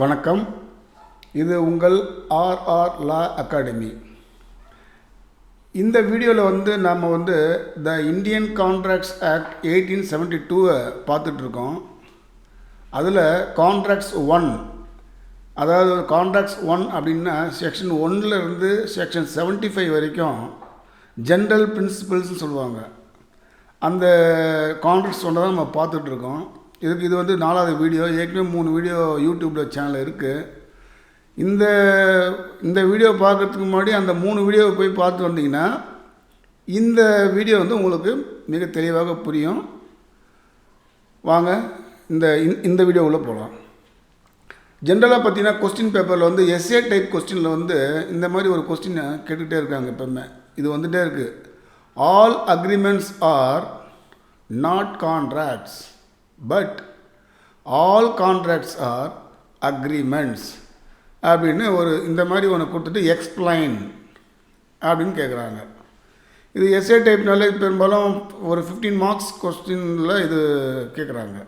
வணக்கம். இது உங்கள் ஆர்ஆர் லா அகாடமி. இந்த வீடியோவில் நாம் த இந்தியன் கான்ட்ராக்ட்ஸ் ஆக்ட் 1872 பார்த்துட்ருக்கோம். அதில் கான்ட்ராக்ட்ஸ் 1, அதாவது கான்ட்ராக்ட்ஸ் 1 அப்படின்னா செக்ஷன் 1லேருந்து செக்ஷன் 75 வரைக்கும் ஜென்ரல் பிரின்சிபல்ஸ்னு சொல்லுவாங்க. அந்த கான்ட்ராக்ட்ஸ் 1 தான் நம்ம பார்த்துட்ருக்கோம். இது 4வது வீடியோ. ஏற்கனவே 3 வீடியோ யூடியூப்பில் சேனல் இருக்குது. இந்த வீடியோ பார்க்குறதுக்கு முன்னாடி அந்த 3 வீடியோவை போய் பார்த்து வந்தீங்கன்னா இந்த வீடியோ உங்களுக்கு மிக தெளிவாக புரியும். வாங்க இந்த வீடியோவுள்ளே போகலாம். ஜென்ரலாக பார்த்தீங்கன்னா கொஸ்டின் பேப்பரில் எஸ்ஏ டைப் கொஸ்டினில் இந்த மாதிரி ஒரு கொஸ்டினை கேட்டுக்கிட்டே இருக்காங்க. எப்பவுமே இது வந்துகிட்டே இருக்குது. All agreements are not contracts, but all contracts are agreements அப்படின்னு இந்த மாதிரி ஒன்று கொடுத்துட்டு எக்ஸ்பிளைன் அப்படின்னு கேட்குறாங்க. இது எஸ்ஏ டைப்னால பெரும்பாலும் ஒரு 15 மார்க்ஸ் கொஸ்டினில் இது கேட்குறாங்க.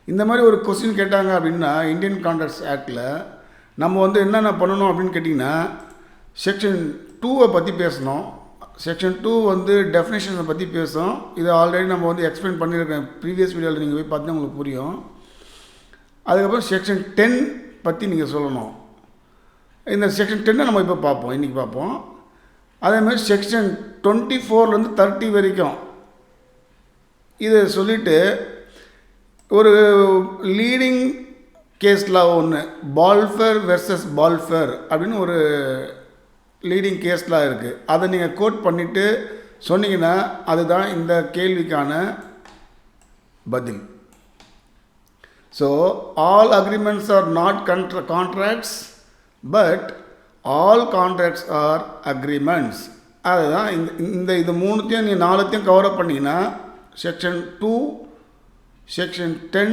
இந்த மாதிரி ஒரு கொஸ்டின் கேட்டாங்க அப்படின்னா இந்தியன் கான்ட்ராக்ட்ஸ் ஆக்டில் நம்ம என்னென்ன பண்ணணும் அப்படின்னு கேட்டிங்கன்னா செக்ஷன் 2 பற்றி பேசணும். செக்ஷன் 2 டெஃபினேஷனை பற்றி பேசும். இதை ஆல்ரெடி நம்ம எக்ஸ்பிளைன் பண்ணியிருக்கேன். ப்ரீவியஸ் வீடியோவில் நீங்கள் போய் பார்த்தா உங்களுக்கு புரியும். அதுக்கப்புறம் செக்ஷன் 10 பற்றி நீங்கள் சொல்லணும். இந்த செக்ஷன் 10 நம்ம இப்போ பார்ப்போம், இன்றைக்கி பார்ப்போம். அதேமாதிரி செக்ஷன் 24லேருந்து 30 வரைக்கும் இதை சொல்லிவிட்டு ஒரு லீடிங் கேஸில் ஒன்று பால்ஃபர் வெர்சஸ் பால்ஃபர் அப்படின்னு ஒரு லீடிங் கேஸ்லாம் இருக்குது. அதை நீங்கள் கோட் பண்ணிவிட்டு சொன்னீங்கன்னா அதுதான் இந்த கேள்விக்கான பதில். So all agreements are not contracts, but all contracts are agreements. அதுதான் இது 3த்தையும் நீங்கள் 4த்தையும் கவரப் பண்ணிங்கன்னா section 2, section 10,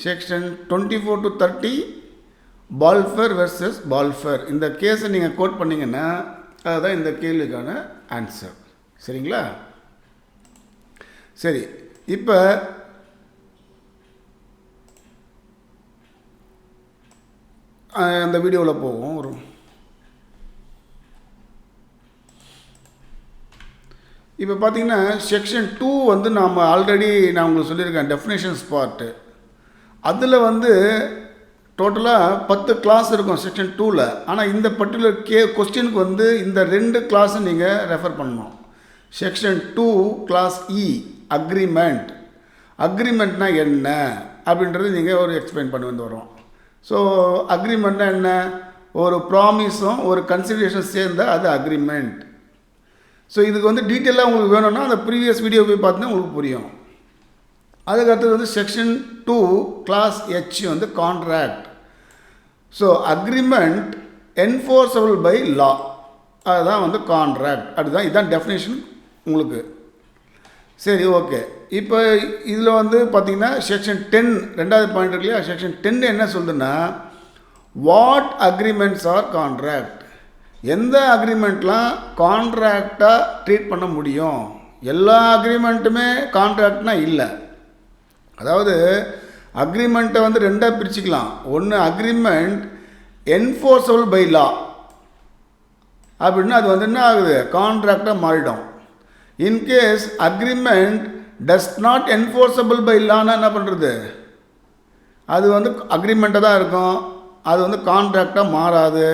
section 24 to 30 Balfour versus Balfour இந்த கேஸை நீங்கள் கோட் பண்ணிங்கன்னா அதுதான் இந்த கேள்விக்கான ஆன்சர். சரிங்களா? சரி, இப்போ அந்த வீடியோவில் போவோம். இப்போ பார்த்தீங்கன்னா செக்ஷன் 2 நாம் ஆல்ரெடி நான் உங்களுக்கு சொல்லியிருக்கேன் டெஃபினேஷன்ஸ் பார்ட்டு. அதில் டோட்டலாக 10 கிளாஸ் இருக்கும் செக்ஷன் 2ல். ஆனால் இந்த பர்டிகுலர் கொஸ்டினுக்கு இந்த 2 கிளாஸை நீங்கள் ரெஃபர் பண்ணணும். செக்ஷன் 2 கிளாஸ் இ அக்ரிமெண்ட். அக்ரிமெண்ட்னா என்ன அப்படின்றது நீங்கள் ஒரு எக்ஸ்பிளைன் பண்ணி வரோம். ஸோ அக்ரிமெண்ட்னா என்ன? ஒரு ப்ராமிஸும் ஒரு கன்சிடரேஷன் சேர்ந்தால் அது அக்ரிமெண்ட். ஸோ இதுக்கு டீட்டெயிலாக உங்களுக்கு வேணும்னா அந்த ப்ரீவியஸ் வீடியோ போய் பார்த்தீங்கன்னா உங்களுக்கு புரியும். அதுக்கடுத்தது section 2 clause H contract. So agreement enforceable by law, அதுதான் கான்ட்ராக்ட். அதுதான் இதுதான் டெஃபினேஷன் உங்களுக்கு. சரி, ஓகே. இப்போ இதில் பார்த்தீங்கன்னா செக்ஷன் 10 2வது பாயிண்ட் இருக்கு இல்லையா? செக்ஷன் 10 என்ன சொல்லுதுன்னா வாட் அக்ரிமெண்ட்ஸ் ஆர் கான்ட்ராக்ட். எந்த அக்ரிமெண்ட்லாம் கான்ட்ராக்டாக ட்ரீட் பண்ண முடியும்? எல்லா அக்ரிமெண்ட்டுமே கான்ட்ராக்ட்னா இல்லை. அதாவது அக்ரிமெண்ட்டை 2ஆக பிரிச்சுக்கலாம். ஒன்று அக்ரிமெண்ட் என்ஃபோர்ஸபிள் பை லா அப்படின்னா அது என்ன ஆகுது? கான்ட்ராக்டாக மாறிடும். In case agreement does not enforceable by லான்னா என்ன பண்ணுறது? அது அக்ரிமெண்ட்டாக தான் இருக்கும். அது கான்ட்ராக்டாக மாறாது.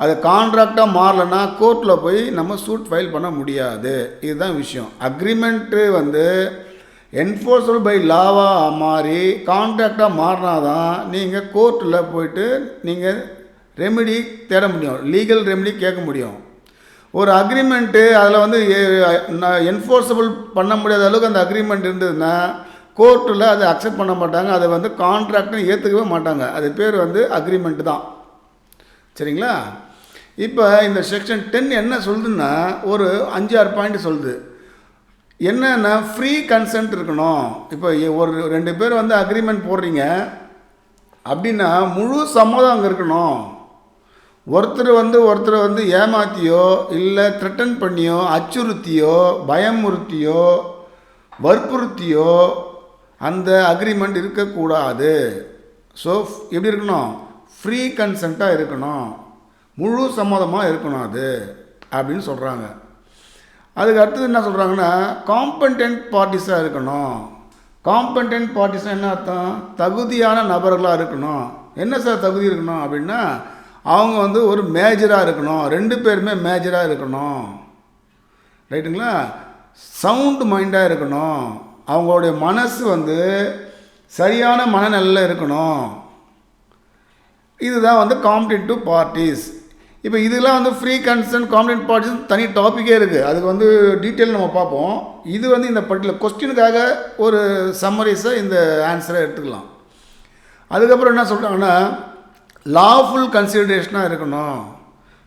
அது கான்ட்ராக்டாக மாறலைன்னா கோர்ட்டில் போய் நம்ம சூட் ஃபைல் பண்ண முடியாது. இதுதான் விஷயம். அக்ரிமெண்ட்டு என்ஃபோர்ஸபிள் பை லாவாக மாறி கான்ட்ராக்டாக மாறினா தான் நீங்கள் கோர்ட்டில் போய்ட்டு நீங்கள் ரெமெடி தேட முடியும், லீகல் ரெமெடி கேட்க முடியும். ஒரு அக்ரிமெண்ட்டு அதில் என்ஃபோர்ஸபிள் பண்ண முடியாத அளவுக்கு அந்த அக்ரிமெண்ட் இருந்ததுன்னா கோர்ட்டில் அதை அக்செப்ட் பண்ண மாட்டாங்க. அதை கான்ட்ராக்ட்னு ஏற்றுக்கவே மாட்டாங்க. அது பேர் அக்ரிமெண்ட் தான். சரிங்களா? இப்போ இந்த செக்ஷன் 10 என்ன சொல்லுதுன்னா ஒரு 5-6 பாயிண்ட் சொல்லுது. என்னன்னா ஃப்ரீ கன்சென்ட் இருக்கணும். இப்போ ஒரு 2 பேர் அக்ரிமெண்ட் போடுறீங்க அப்படின்னா முழு சம்மதம் அங்கே இருக்கணும். ஒருத்தர் ஏமாற்றியோ இல்லை த்ரெட்டன் பண்ணியோ அச்சுறுத்தியோ பயமுறுத்தியோ வற்புறுத்தியோ அந்த அக்ரிமெண்ட் இருக்கக்கூடாது. ஸோ எப்படி இருக்கணும், ஃப்ரீ கன்சென்ட்டாக இருக்கணும், முழு சம்மதமாக இருக்கணும் அது அப்படின்னு சொல்கிறாங்க. அதுக்கு அடுத்தது என்ன சொல்கிறாங்கன்னா, காம்படென்ட் பார்ட்டிஸாக இருக்கணும். காம்படென்ட் பார்ட்டிஸாக என்ன அர்த்தம், தகுதியான நபர்களாக இருக்கணும். என்ன சார் தகுதி இருக்கணும் அப்படின்னா, அவங்க வந்து ஒரு மேஜராக இருக்கணும், 2 பேருமே மேஜராக இருக்கணும், ரைட்டுங்களா. சவுண்டு மைண்டாக இருக்கணும், அவங்களுடைய மனசு வந்து சரியான மனநிலையில் இருக்கணும். இதுதான் வந்து காம்படிட்டிவ் பார்ட்டிஸ். இப்போ இதெல்லாம் வந்து ஃப்ரீ கன்சென்ட், காம்படிட்டிவ் பார்ட்டிஸ் தனி டாப்பிக்கே இருக்குது, அதுக்கு வந்து டீட்டெயில் நம்ம பார்ப்போம். இது வந்து இந்த பர்டிகுலர் கொஸ்டினுக்காக ஒரு சம்மரிஸை இந்த ஆன்சரை எடுத்துக்கலாம். அதுக்கப்புறம் என்ன சொல்கிறாங்கன்னா, லாஃபுல் கன்சிடரேஷனாக இருக்கணும்.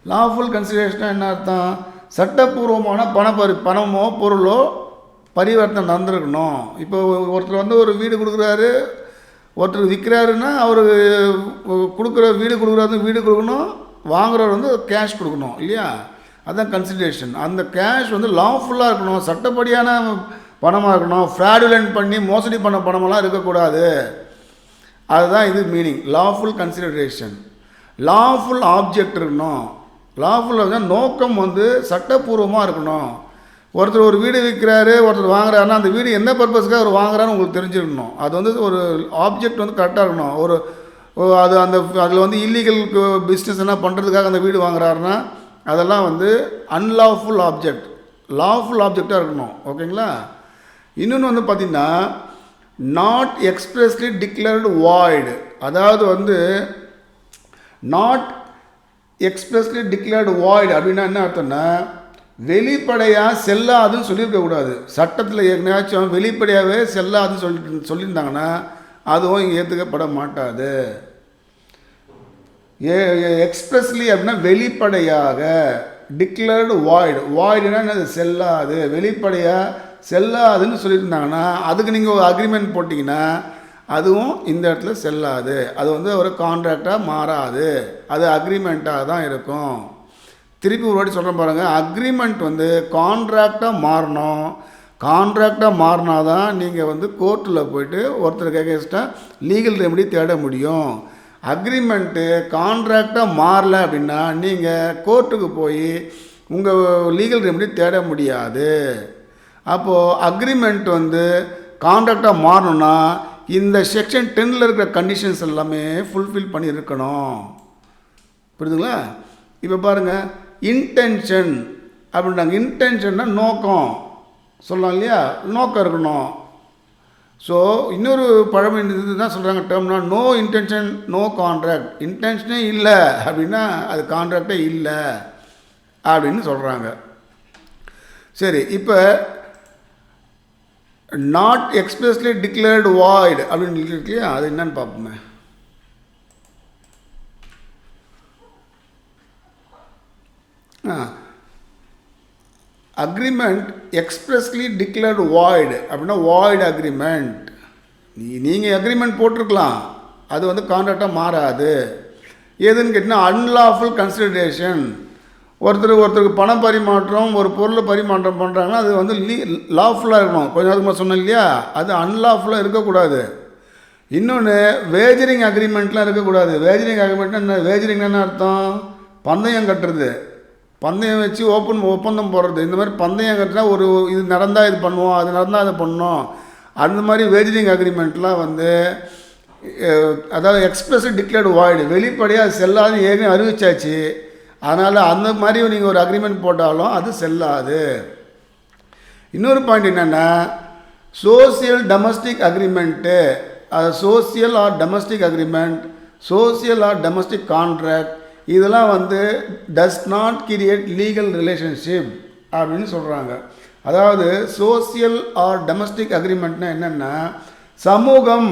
லாஃபுல் கன்சிடரேஷனாக என்ன அர்த்தம், சட்டப்பூர்வமான பணமோ பொருளோ பரிவர்த்தனை நடந்திருக்கணும். இப்போ ஒருத்தர் வந்து ஒரு வீடு கொடுக்குறாரு, ஒருத்தர் விற்கிறாருன்னா அவர் கொடுக்குற வீடு கொடுக்கணும், வாங்குறவர் வந்து கேஷ் கொடுக்கணும் இல்லையா, அதுதான் கன்சிடரேஷன். அந்த கேஷ் வந்து லாஃபுல்லாக இருக்கணும், சட்டப்படியான பணமாக இருக்கணும், ஃப்ராடுலண்ட் பண்ணி மோசடி பண்ண பணமெல்லாம் இருக்கக்கூடாது. அதுதான் இது meaning, lawful consideration. Lawful object இருக்கணும். லாஃபுல் நோக்கம் வந்து சட்டப்பூர்வமாக இருக்கணும். ஒருத்தர் ஒரு வீடு விற்கிறாரு, ஒருத்தர் வாங்குறாருன்னா அந்த வீடு என்ன பர்பஸ்க்காக அவர் வாங்குறாருன்னு உங்களுக்கு தெரிஞ்சிருக்கணும். அது வந்து ஒரு ஆப்ஜெக்ட் வந்து கரெக்டாக இருக்கணும். அதில் வந்து இல்லீகல் பிஸ்னஸ் என்ன பண்ணுறதுக்காக அந்த வீடு வாங்குறாருன்னா அதெல்லாம் வந்து அன்லாஃபுல் ஆப்ஜெக்ட். லாஃபுல் ஆப்ஜெக்டாக இருக்கணும், ஓகேங்களா. இன்னொன்று வந்து பார்த்திங்கன்னா, நாட் எக்ஸ்பிரஸ்லி டிக்ளேர்டு வாய்டு. அதாவது வந்து நாட் எக்ஸ்பிரஸ்லி டிக்ளேர்டு வாய்டு அப்படின்னா என்ன அர்த்தம்னா, வெளிப்படையாக செல்லாதுன்னு சொல்லியிருக்கக்கூடாது. சட்டத்தில் ஏற்கனவாச்சும் வெளிப்படையாகவே செல்லாதுன்னு சொல்லியிருந்தாங்கன்னா அதுவும் இங்கே ஏற்றுக்கப்பட மாட்டாது. எக்ஸ்பிரஸ்லி அப்படின்னா வெளிப்படையாக, டிக்ளேர்டு வாய்டுனா அது செல்லாது, வெளிப்படையாக செல்லாதுன்னு சொல்லியிருந்தாங்கன்னா அதுக்கு நீங்கள் ஒரு அக்ரிமெண்ட் போட்டிங்கன்னா அதுவும் இந்த இடத்துல செல்லாது. அது வந்து ஒரு கான்ட்ராக்டாக மாறாது, அது அக்ரிமெண்ட்டாக தான் இருக்கும். திருப்பி ஒரு வாட்டி சொல்கிறேன் பாருங்கள், அக்ரிமெண்ட் வந்து கான்ட்ராக்டாக மாறணும். கான்ட்ராக்டாக மாறினா தான் நீங்கள் வந்து கோர்ட்டில் போய்ட்டு ஒருத்தருக்கு எகென்ஸ்டாக லீகல் ரெமெடி தேட முடியும். அக்ரிமெண்ட்டு கான்ட்ராக்டாக மாறலை அப்படின்னா நீங்கள் கோர்ட்டுக்கு போய் உங்கள் லீகல் ரெமெடி தேட முடியாது. அப்போது அக்ரிமெண்ட் வந்து கான்ட்ராக்டாக மாறணும்னா இந்த செக்ஷன் 10ல் இருக்கிற கண்டிஷன்ஸ் எல்லாமே ஃபுல்ஃபில் பண்ணியிருக்கணும். புரியுதுங்களா. இப்போ பாருங்கள், இன்டென்ஷன் அப்படின்றாங்க. இன்டென்ஷன்னா நோக்கம் சொல்லலாம் இல்லையா, நோக்கம் இருக்கணும். ஸோ இன்னொரு பழமொழி தான் சொல்கிறாங்க டேர்ம்னா, நோ இன்டென்ஷன் நோ கான்ட்ராக்ட். இன்டென்ஷனே இல்லை அப்படின்னா அது கான்ட்ராக்டே இல்லை அப்படின்னு சொல்கிறாங்க. சரி, இப்போ நாட் எக்ஸ்பிரஸ்லி டிக்ளேர்டு வாய்டு அப்படின்னு இருக்கு இல்லையா, அது என்னன்னு பார்ப்போமே. அக்ரிமெண்ட் எக்ஸ்பிரஸ்லி டிக்ளேர்டு வாய்டு அப்படின்னா வாய்டு அக்ரிமெண்ட். நீங்கள் அக்ரிமெண்ட் போட்டிருக்கலாம், அது வந்து கான்ட்ராக்டாக மாறாது. எதுன்னு கேட்டிங்கன்னா அன்லாஃபுல் கன்சிடரேஷன். ஒருத்தருக்கு பண பரிமாற்றம், ஒரு பொருளை பரிமாற்றம் பண்ணுறாங்கன்னா அது வந்து லாஃபுல்லாக இருக்கணும். கொஞ்சம் அதுக்கு சொன்னேன் இல்லையா, அது அன்லாஃபுல்லாக இருக்கக்கூடாது. இன்னொன்று வேஜரிங் அக்ரிமெண்ட்லாம் இருக்கக்கூடாது. வேஜரிங் அக்ரிமெண்ட்னா என்ன, வேஜரிங் என்ன அர்த்தம், பந்தயம் கட்டுறது, பந்தயம் வச்சு ஒப்பந்தம் போடுறது. இந்த மாதிரி பந்தயம் கட்டினா ஒரு இது நடந்தால் இது பண்ணுவோம், அது நடந்தால் அதை பண்ணோம். அந்த மாதிரி வேஜரிங் அக்ரிமெண்ட்லாம் வந்து அதாவது எக்ஸ்பிரஸ் டிக்ளேர்டு வாய்டு, வெளிப்படையாக அது செல்லாதுன்னு ஏற்கனவே அறிவிச்சாச்சு. அதனால் அந்த மாதிரி நீங்கள் ஒரு அக்ரிமெண்ட் போட்டாலும் அது செல்லாது. இன்னொரு பாயிண்ட் என்னென்னா, சோசியல் டொமஸ்டிக் அக்ரிமெண்ட்டு, அது social or domestic agreement, social or domestic contract, இதெல்லாம் வந்து does not create legal relationship அப்படின்னு சொல்கிறாங்க. அதாவது சோசியல் ஆர் டொமஸ்டிக் அக்ரிமெண்ட்னா என்னென்னா, சமூகம்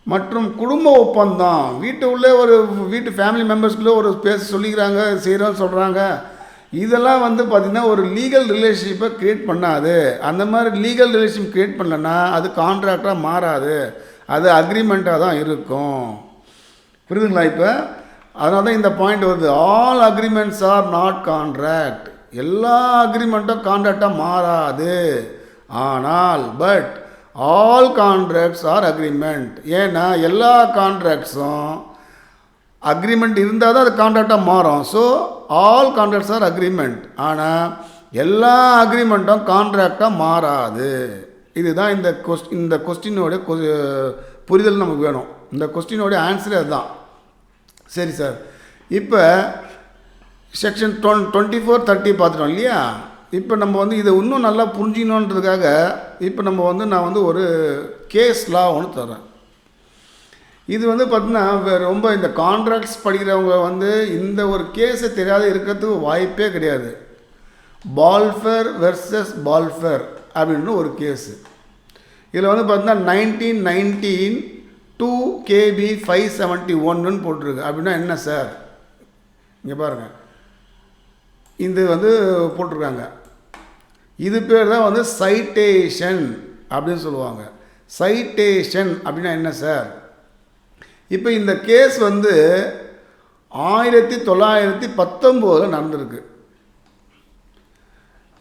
மற்றும் குடும்ப ஒப்பந்தம். உள்ளே ஒரு வீட்டு ஃபேமிலி மெம்பர்ஸ்குள்ளே ஒரு பேச சொல்லிக்கிறாங்க, செய்கிறோன்னு சொல்கிறாங்க. இதெல்லாம் வந்து பார்த்திங்கன்னா ஒரு லீகல் ரிலேஷன்ஷிப்பை க்ரியேட் பண்ணாது. அந்த மாதிரி லீகல் ரிலேஷன்ஷிப் க்ரியேட் பண்ணலன்னா அது கான்ட்ராக்டாக மாறாது, அது அக்ரிமெண்ட்டாக தான் இருக்கும். புரியுதுங்களா. இப்போ அதனால தான் இந்த பாயிண்ட் வருது, all agreements are not contract. எல்லா அக்ரிமெண்ட்டும் கான்ட்ராக்டாக மாறாது. ஆனால் but all contracts are agreement. ஏன்னா எல்லா கான்ட்ராக்ட்ஸும் அக்ரிமெண்ட் இருந்தால் தான் அது கான்ட்ராக்டாக மாறும். So all contracts are agreement. ஆனால் எல்லா அக்ரிமெண்ட்டும் கான்ட்ராக்டாக மாறாது. இதுதான் இந்த கொஸ்டினோட புரிதல் நமக்கு வேணும். இந்த கொஸ்டினோட ஆன்சரே அதுதான். சரி சார், இப்போ செக்ஷன் 2430 பார்த்துட்டோம் இல்லையா? இப்போ நம்ம வந்து இதை இன்னும் நல்லா புரிஞ்சிக்கணுன்றதுக்காக இப்போ நான் வந்து ஒரு கேஸ் லா ஒன்று தரேன். இது வந்து பார்த்திங்கன்னா ரொம்ப இந்த கான்ட்ராக்ட்ஸ் படிக்கிறவங்க வந்து இந்த ஒரு கேஸை தெரியாத இருக்கிறதுக்கு வாய்ப்பே கிடையாது. பால்ஃபர் வெர்சஸ் பால்ஃபர் அப்படின்னு ஒரு கேஸு. இதில் வந்து பார்த்தீங்கன்னா 1919 2KB 571 போட்டிருக்கு. அப்படின்னா என்ன சார்? இங்கே பாருங்கள், இது வந்து போட்டிருக்காங்க. இது பேர் தான் வந்து சைட்டேஷன் அப்படின்னு சொல்லுவாங்க. சைட்டேஷன் அப்படின்னா என்ன சார்? இப்போ இந்த கேஸ் வந்து 1919 நடந்திருக்கு.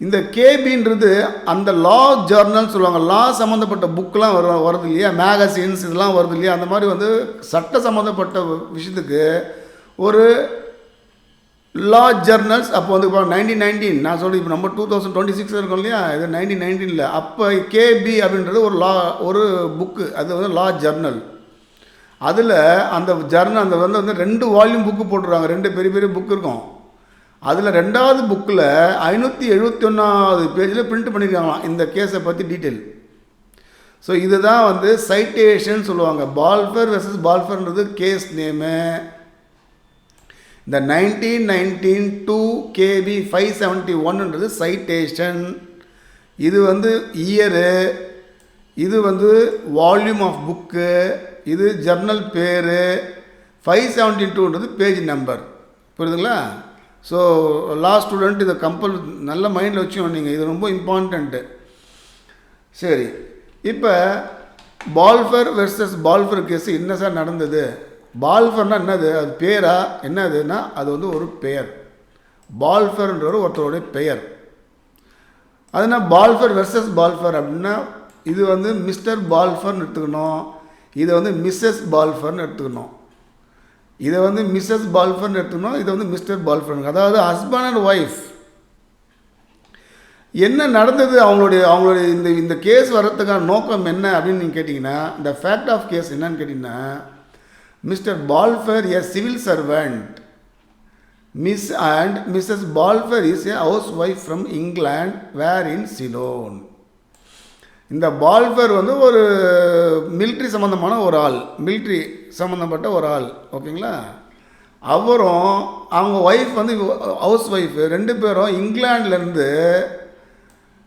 இந்த கேபின்றது அந்த லா ஜர்னல் சொல்லுவாங்க. லா சம்மந்தப்பட்ட புக்கெலாம் வருது இல்லையா, மேகசின்ஸ் இதெல்லாம் வருது இல்லையா, அந்த மாதிரி வந்து சட்ட சம்மந்தப்பட்ட விஷயத்துக்கு ஒரு லா ஜர்னல்ஸ் அப்போ வந்து இப்போ 1919 நான் சொல்கிறேன். இப்போ நம்ம 2026 இருக்கோம் இல்லையா, இது 1919. அப்போ கேபி அப்படின்றது ஒரு புக்கு, அது வந்து லா ஜர்னல். அதில் அந்த ஜர்னல் அந்த வந்து 2 வால்யூம் புக்கு போட்டுருவாங்க. 2 பெரிய பெரிய புக்கு இருக்கும். அதில் 2வது புக்கில் 571வது பேஜில் பிரிண்ட் பண்ணியிருக்காங்களாம் இந்த கேஸை பற்றி டீட்டெயில். ஸோ இதுதான் வந்து சைட்டேஷன் சொல்லுவாங்க. பால்ஃபர் வெர்சஸ் பால்ஃபர்ன்றது கேஸ் நேமு. இந்த 1919 2KB 571ன்றது சைட்டேஷன். இது வந்து இயரு, இது வந்து வால்யூம் ஆஃப் புக்கு, இது ஜர்னல் பேர், 572ன்றது பேஜ் நம்பர். புரியுதுங்களா? ஸோ லா ஸ்டூடெண்ட் இதை நல்ல மைண்டில் வச்சுக்கணும் நீங்கள். இது ரொம்ப இம்பார்ட்டண்ட்டு. சரி, இப்போ பால்ஃபர் வெர்சஸ் பால்ஃபர் கேஸ் என்ன சார் நடந்தது? பால்ஃபர்னா என்னது? அது பேரா என்னதுன்னா அது வந்து ஒரு பெயர். பால்ஃபர்ன்றவர் ஒருத்தருடைய பெயர். அதுனா பால்ஃபர் வெர்சஸ் பால்ஃபர் அப்படின்னா இது வந்து மிஸ்டர் பால்ஃபர்னு எடுத்துக்கணும், இதை வந்து மிஸ்ஸஸ் பால்ஃபர்னு எடுத்துக்கணும். இதை வந்து மிஸ்ஸஸ் பால்ஃபர்னு எடுத்துக்கணும், இதை வந்து மிஸ்டர் பால்ஃபர்னு. அதாவது ஹஸ்பண்ட் அண்ட் ஒய்ஃப். என்ன நடந்தது அவங்களுடைய இந்த கேஸ் வர்றதுக்கான நோக்கம் என்ன அப்படின்னு நீங்கள் கேட்டிங்கன்னா, இந்த ஃபேக்ட் ஆஃப் கேஸ் என்னன்னு கேட்டிங்கன்னா, mister Balfour a civil servant, miss and missus Balfour is a housewife from England where in Ceylon. இந்த பால்ஃபர் வந்து ஒரு மிலிட்ரி சம்மந்தமான ஒரு ஆள், மிலிட்ரி சம்மந்தப்பட்ட ஒரு ஆள். ஓகேங்களா? அவரும் அவங்க ஒய்ஃப் வந்து ஹவுஸ் ஒய்ஃபு 2 பேரும் இங்கிலாந்துலேருந்து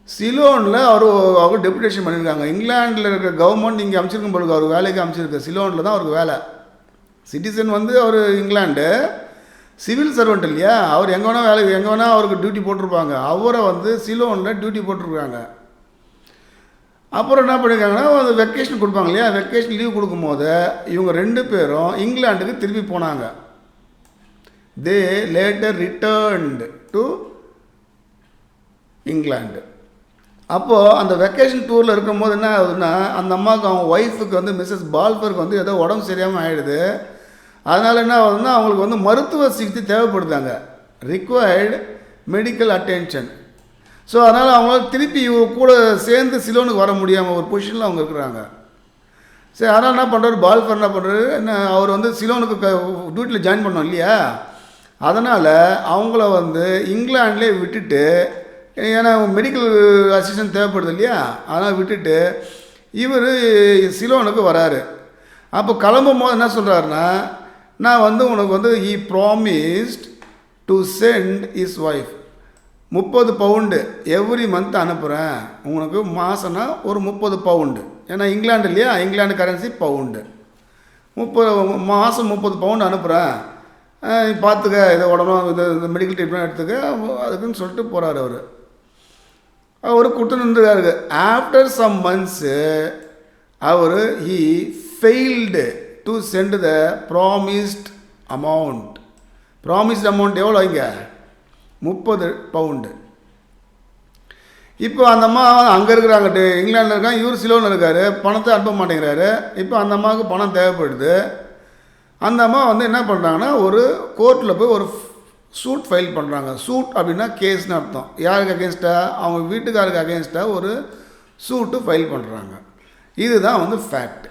சிலோனில் அவர் டெபுடேஷன் பண்ணியிருக்காங்க. இங்கிலாண்டில் இருக்கிற கவர்மெண்ட் இங்கே அமைச்சிருக்கும் பொழுது அவர் வேலைக்கு அமைச்சிருக்கு. சிலோனில் தான் அவருக்கு வேலை. சிட்டிசன் வந்து அவர் இங்கிலாண்டு, சிவில் சர்வெண்ட் இல்லையா, அவர் எங்கே வேணால் வேலைக்கு எங்கே வேணால் அவருக்கு டியூட்டி போட்டிருப்பாங்க. அவரை வந்து சிலோனில் டியூட்டி போட்டிருக்காங்க. அப்புறம் என்ன பண்ணியிருக்காங்கன்னா, ஒரு வெக்கேஷன் கொடுப்பாங்க இல்லையா, வெக்கேஷன் லீவ் கொடுக்கும்போது இவங்க 2 பேரும் இங்கிலாண்டுக்கு திருப்பி போனாங்க. தே லேட்டர் ரிட்டர்ன்டு டு இங்கிலாண்டு. அப்போது அந்த வெக்கேஷன் டூரில் இருக்கும்போது என்ன ஆகுதுன்னா, அந்த அம்மாவுக்கு அவங்க ஒய்ஃபுக்கு வந்து மிஸ்ஸஸ் பால்ஃபருக்கு வந்து ஏதோ உடம்பு சரியாமல் ஆகிடுது. அதனால் என்ன ஆகுதுன்னா, அவங்களுக்கு வந்து மருத்துவ சிகிச்சை தேவைப்படுதாங்க, ரிக்வயர்டு மெடிக்கல் அட்டென்ஷன். ஸோ அதனால் அவங்களால திருப்பி கூட சேர்ந்து சிலோனுக்கு வர முடியாமல் ஒரு பொசிஷனில் அவங்க இருக்கிறாங்க. சரி, அதனால் என்ன பண்ணுறாரு பால்ஃபர், என்ன பண்ணுறாரு, அவர் வந்து சிலோனுக்கு டியூட்டியில் ஜாயின் பண்ணோம் இல்லையா, அதனால் அவங்கள வந்து இங்கிலாண்டிலே விட்டுட்டு, ஏன்னா மெடிக்கல் அசிஸ்டன்ட் தேவைப்படுது இல்லையா, அதனால் விட்டுட்டு இவர் சிலோனுக்கு வராரு. அப்போ கிளம்பும் போது என்ன சொல்கிறாருன்னா, நான் வந்து உனக்கு வந்து he promised to send his wife 30 pound every month அனுப்புகிறேன் உனக்கு, மாதம்னா ஒரு 30 பவுண்டு. ஏன்னா இங்கிலாண்டு இல்லையா, இங்கிலாண்டு கரன்சி பவுண்டு. 30 பவுண்டு அனுப்புகிறேன், பார்த்துக்க, இதை உடம்பு இந்த மெடிக்கல் ட்ரீட்மெண்ட் எடுத்துக்க, அதுக்குன்னு சொல்லிட்டு போகிறார். அவர் கொடுத்து நின்றுறாரு. ஆஃப்டர் சம் மந்த்ஸு அவர் he failed to send the promised amount. Promised amount எவ்வளோ? இங்கே 30 பவுண்டு. இப்போ அந்த அம்மா அங்கே இருக்கிறாங்க, இங்கிலாண்டில் இருக்காங்க, இவர் சிலோனில் இருக்கார், பணத்தை அனுப்ப மாட்டேங்கிறாரு. இப்போ அந்த அம்மாவுக்கு பணம் தேவைப்படுது. அந்த அம்மா வந்து என்ன பண்ணுறாங்கன்னா, ஒரு கோர்ட்டில் போய் ஒரு சூட் ஃபைல் பண்ணுறாங்க. சூட் அப்படின்னா கேஸ்னு அர்த்தம். யாருக்கு அகேன்ஸ்டாக? அவங்க வீட்டுக்காருக்கு அகேன்ஸ்டாக ஒரு சூட்டு ஃபைல் பண்ணுறாங்க. இதுதான் வந்து ஃபேக்ட்.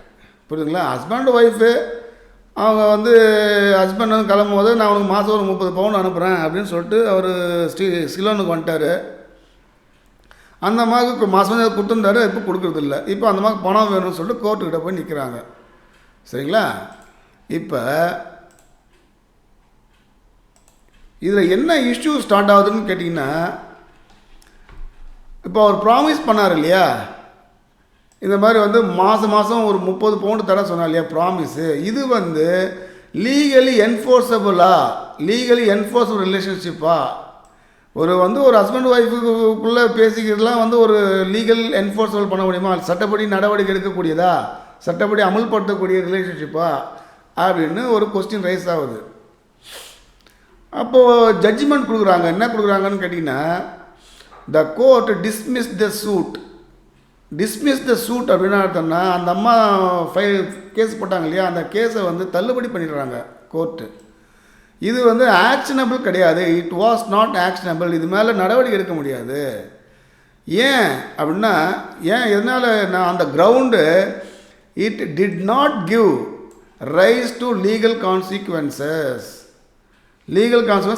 புரியுதுங்களா? ஹஸ்பண்ட் ஒய்ஃபு அவங்க வந்து ஹஸ்பண்ட் வந்து கிளம்பும் போது நான் அவனுக்கு மாதம் ஒரு 30 பவுன் அனுப்புகிறேன் அப்படின்னு சொல்லிட்டு அவர் சிலோனுக்கு வந்துட்டார். அந்த அம்மாவுக்கு மாதம் கொடுத்துருந்தாரு, இப்போ கொடுக்குறதில்ல. இப்போ அந்த அம்மாவுக்கு பணம் வேணும்னு சொல்லிட்டு கோர்ட்டுக்கிட்ட போய் நிற்கிறாங்க. சரிங்களா? இப்போ இதில் என்ன இஷ்யூ ஸ்டார்ட் ஆகுதுன்னு கேட்டிங்கன்னா, இப்போ அவர் ப்ராமிஸ் பண்ணார் இல்லையா, இந்த மாதிரி வந்து மாதம் ஒரு 30 பவுண்டு தர சொன்னார் இல்லையா ப்ராமிஸு. இது வந்து லீகலி என்ஃபோர்ஸபிள் ரிலேஷன்ஷிப்பா? ஒரு ஹஸ்பண்ட் ஒய்ஃபுக்குள்ளே பேசிக்கிறதுலாம் வந்து ஒரு லீகல் என்ஃபோர்ஸபிள் பண்ண முடியுமா? சட்டப்படி நடவடிக்கை எடுக்கக்கூடியதா? சட்டப்படி அமல்படுத்தக்கூடிய ரிலேஷன்ஷிப்பா அப்படின்னு ஒரு கொஸ்டின் ரைஸ் ஆகுது. அப்போது ஜட்ஜ்மெண்ட் கொடுக்குறாங்க. என்ன கொடுக்குறாங்கன்னு கேட்டிங்கன்னா, the court dismiss the suit அப்படின்னா அர்த்தம்னா, அந்த அம்மா கேஸ் போட்டாங்க இல்லையா, அந்த கேஸை வந்து தள்ளுபடி பண்ணிடுறாங்க கோர்ட்டு. இது வந்து ஆக்ஷனபிள் கிடையாது. It was not actionable. இது மேலே நடவடிக்கை எடுக்க முடியாது. ஏன் அப்படின்னா, எதனால் நான் அந்த ground it did not give rice to legal consequences.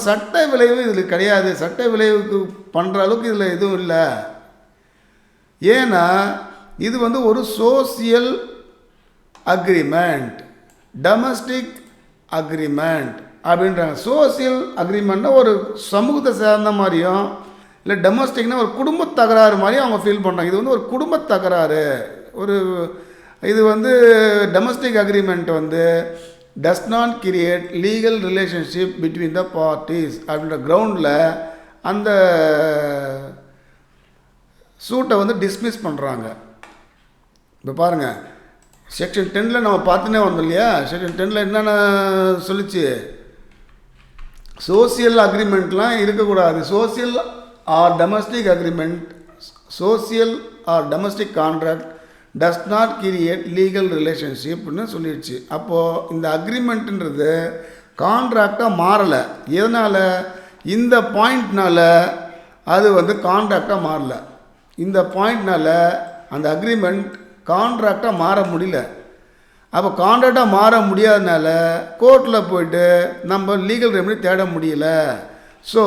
சட்ட விளைவு இதில் கிடையாது. சட்ட விளைவுக்கு பண்ணுற அளவுக்கு இதில் எதுவும் இல்லை. ஏன்னா இது வந்து ஒரு சோசியல் அக்ரிமெண்ட், டொமஸ்டிக் அக்ரிமெண்ட் அப்படின்றாங்க. சோசியல் அக்ரிமெண்ட்னா ஒரு சமூகத்தை சேர்ந்த மாதிரியும், இல்லை டொமஸ்டிக்னா ஒரு குடும்ப தகராறு மாதிரியும் அவங்க ஃபீல் பண்ணுறாங்க. இது வந்து ஒரு குடும்ப தகராறு. இது வந்து டொமஸ்டிக் அக்ரிமெண்ட் வந்து does not create legal relationship between the parties அப்படின்ற கிரவுண்டில் அந்த சூட்டை வந்து டிஸ்மிஸ் பண்ணுறாங்க. இப்போ பாருங்கள், செக்ஷன் 10 நம்ம பார்த்துனே வந்தோம் இல்லையா. செக்ஷன் 10 என்னென்ன சொல்லிச்சு? சோசியல் அக்ரிமெண்ட்லாம் இருக்கக்கூடாது. Social or domestic contract does not create legal ரிலேஷன்ஷிப்னு சொல்லிடுச்சு. அப்போது இந்த அக்ரிமெண்ட்டுன்றது கான்ட்ராக்டாக மாறலை. எதனால்? இந்த பாயிண்ட்னால அது வந்து கான்ட்ராக்டாக மாறலை. இந்த பாயிண்ட்னால அந்த அக்ரிமெண்ட் கான்ட்ராக்டாக மாற முடியல. அப்போ கான்ட்ராக்டாக மாற முடியாதனால கோர்ட்டில் போய்ட்டு நம்ம லீகல் ரெமெடி தேட முடியல. ஸோ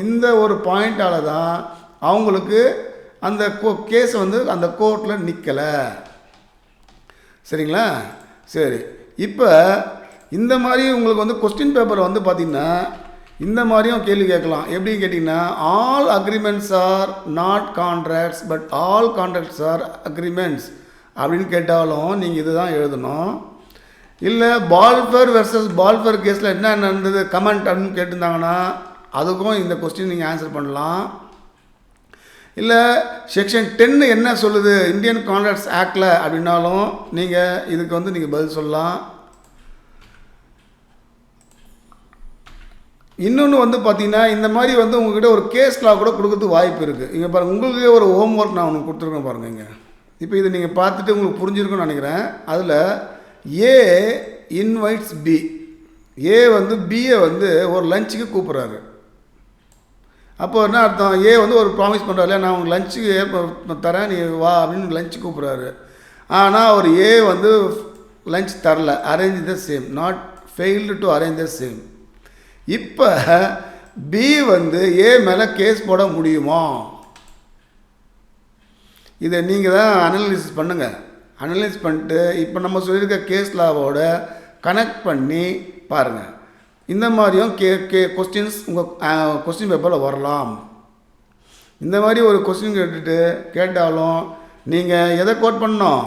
இந்த ஒரு பாயிண்டால் தான் அவங்களுக்கு அந்த கேஸ் வந்து அந்த கோர்ட்டில் நிற்கலை. சரிங்களா? சரி, இப்போ இந்த மாதிரி உங்களுக்கு வந்து கொஸ்டின் பேப்பர் வந்து பார்த்திங்கன்னா இந்த மாதிரியும் கேள்வி கேட்கலாம். எப்படின்னு கேட்டிங்கன்னா, all agreements are not contracts but all contracts are agreements அப்படின்னு கேட்டாலும் நீங்கள் இது தான் எழுதணும். இல்லை பால்ஃபர் வெர்சஸ் பால்ஃபர் கேஸில் என்ன நடந்தது கமெண்ட் அப்படின்னு கேட்டிருந்தாங்கன்னா அதுக்கும் இந்த கொஸ்டின் நீங்கள் ஆன்சர் பண்ணலாம். இல்லை செக்ஷன் 10 என்ன சொல்லுது இந்தியன் கான்ட்ராக்ட்ஸ் ஆக்டில் அப்படின்னாலும் நீங்கள் இதுக்கு வந்து நீங்கள் பதில் சொல்லலாம். இன்னொன்று வந்து பார்த்திங்கன்னா, இந்த மாதிரி வந்து உங்கள்கிட்ட ஒரு கேஸ் லா கூட கொடுக்கறதுக்கு வாய்ப்பு இருக்குது. இங்கே பாருங்கள், உங்களுக்கே ஒரு ஹோம் ஒர்க் நான் ஒன்று கொடுத்துருக்கேன் பாருங்கள். இங்கே இப்போ இதை நீங்கள் பார்த்துட்டு உங்களுக்கு புரிஞ்சிருக்குன்னு நினைக்கிறேன். அதில் ஏ இன்வைட்ஸ் பி. ஏ வந்து பியை வந்து ஒரு லஞ்சுக்கு கூப்பிட்றாரு. அப்போ என்ன அர்த்தம்? ஏ வந்து ஒரு ப்ராமிஸ் பண்ணுறாரு, நான் உங்களுக்கு லஞ்சுக்கு தரேன், நீ வா அப்படின்னு லஞ்சு கூப்பிட்றாரு. ஆனால் அவர் ஏ வந்து லஞ்ச் தரல. Arrange the same, not failed to arrange the same. இப்போ பி வந்து ஏ மேலே கேஸ் போட முடியுமா? இதை நீங்கள் தான் அனலைசிஸ் பண்ணுங்கள். அனலைஸ் பண்ணிட்டு இப்போ நம்ம சொல்லியிருக்க கேஸ் லாவோட கனெக்ட் பண்ணி பாருங்கள். இந்த மாதிரியும் கொஸ்டின்ஸ் உங்கள் கொஸ்டின் பேப்பரில் வரலாம். இந்த மாதிரி ஒரு கொஸ்டின் கேட்டாலும் நீங்கள் எதை கோட் பண்ணணும்?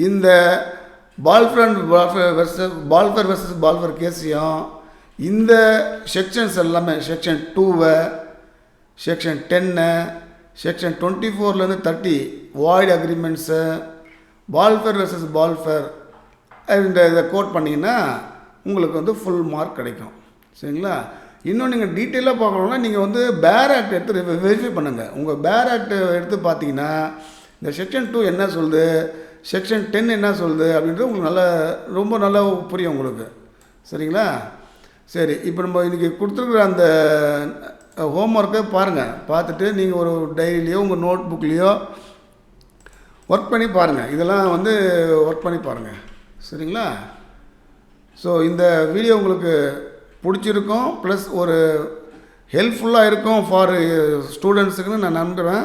இந்த பால்ஃபர் வெர்சஸ் பால்ஃபர் கேஸையும் இந்த செக்ஷன்ஸ் எல்லாமே செக்ஷன் 2, செக்ஷன் 10, செக்ஷன் 24லேருந்து 30 void agreements, Balfour versus Balfour இதை கோட் பண்ணிங்கன்னா உங்களுக்கு வந்து ஃபுல் மார்க் கிடைக்கும். சரிங்களா? இன்னும் நீங்கள் டீட்டெயிலாக பார்க்கணுன்னா நீங்கள் வந்து பேர் ஆக்ட் எடுத்து வெரிஃபை பண்ணுங்கள். உங்கள் பேர் ஆக்ட் எடுத்து பார்த்தீங்கன்னா இந்த செக்ஷன் 2 என்ன சொல்லுது, செக்ஷன் 10 என்ன சொல்லுது அப்படின்றது உங்களுக்கு ரொம்ப நல்லா புரியும் உங்களுக்கு. சரிங்களா? சரி, இப்போ நம்ம இன்றைக்கி கொடுத்துருக்குற அந்த ஹோம்ஒர்க்கை பாருங்கள். பார்த்துட்டு நீங்கள் ஒரு டைரியிலையோ உங்கள் நோட் புக்லேயோ ஒர்க் பண்ணி பாருங்கள். இதெல்லாம் வந்து ஒர்க் பண்ணி பாருங்கள். சரிங்களா? ஸோ இந்த வீடியோ உங்களுக்கு பிடிச்சிருக்கும், ப்ளஸ் ஒரு ஹெல்ப்ஃபுல்லாக இருக்கும் ஃபார் ஸ்டூடெண்ட்ஸுக்குன்னு நான் நம்புகிறேன்.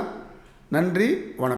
நன்றி, வணக்கம்.